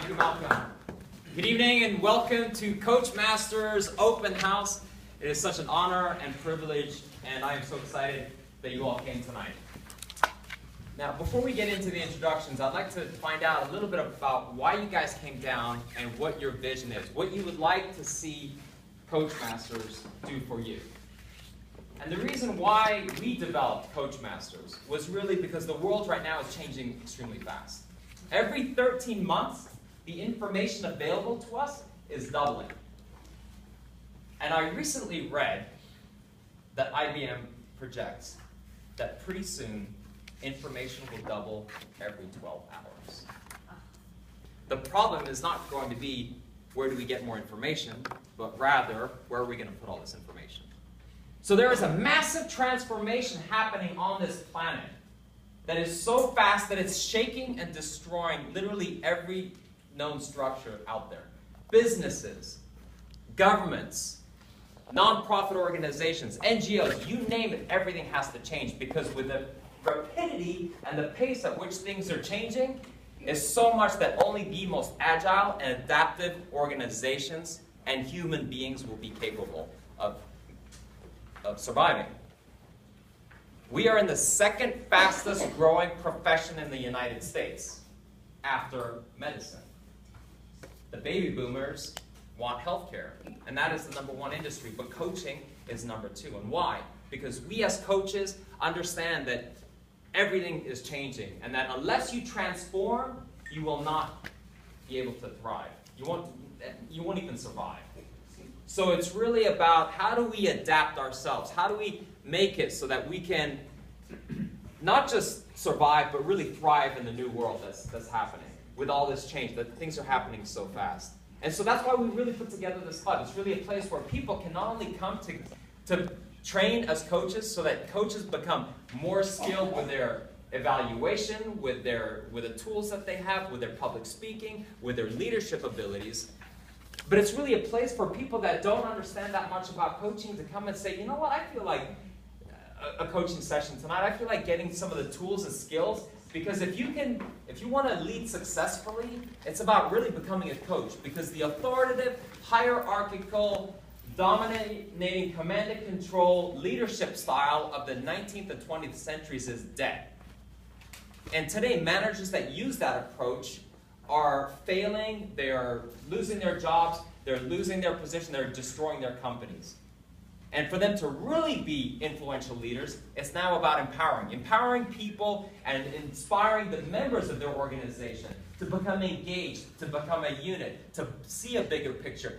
Thank you, Malcolm. Good evening and welcome to CoachMasters Open House. It is such an honor and privilege, and I am so excited that you all came tonight. Now, before we get into the introductions, I'd like to find out a little bit about why you guys came down and what your vision is, what you would like to see CoachMasters do for you. And the reason why we developed CoachMasters was really because the world right now is changing extremely fast. Every 13 months, the information available to us is doubling. And I recently read that IBM projects that pretty soon, information will double every 12 hours. The problem is not going to be where do we get more information, but rather where are we going to put all this information. So there is a massive transformation happening on this planet that is so fast that it's shaking and destroying literally every known structure out there. Businesses, governments, nonprofit organizations, NGOs, you name it, everything has to change because with the rapidity and the pace at which things are changing is so much that only the most agile and adaptive organizations and human beings will be capable of surviving. We are in the second fastest growing profession in the United States after medicine. The baby boomers want healthcare, and that is the #1 industry, but coaching is #2. And why? Because we as coaches understand that everything is changing, and that unless you transform, you will not be able to thrive. You won't even survive. So it's really about how do we adapt ourselves? How do we make it so that we can not just survive, but really thrive in the new world that's happening with all this change, that things are happening so fast. And so that's why we really put together this club. It's really a place where people can not only come to train as coaches so that coaches become more skilled with their evaluation, with the tools that they have, with their public speaking, with their leadership abilities. But it's really a place for people that don't understand that much about coaching to come and say, you know what, I feel like a coaching session tonight, I feel like getting some of the tools and skills, because if you want to lead successfully, it's about really becoming a coach, because the authoritative, hierarchical, dominating, command and control leadership style of the 19th and 20th centuries is dead. And today, managers that use that approach are failing, they are losing their jobs, they're losing their position, they're destroying their companies. And for them to really be influential leaders, it's now about empowering people and inspiring the members of their organization to become engaged, to become a unit, to see a bigger picture,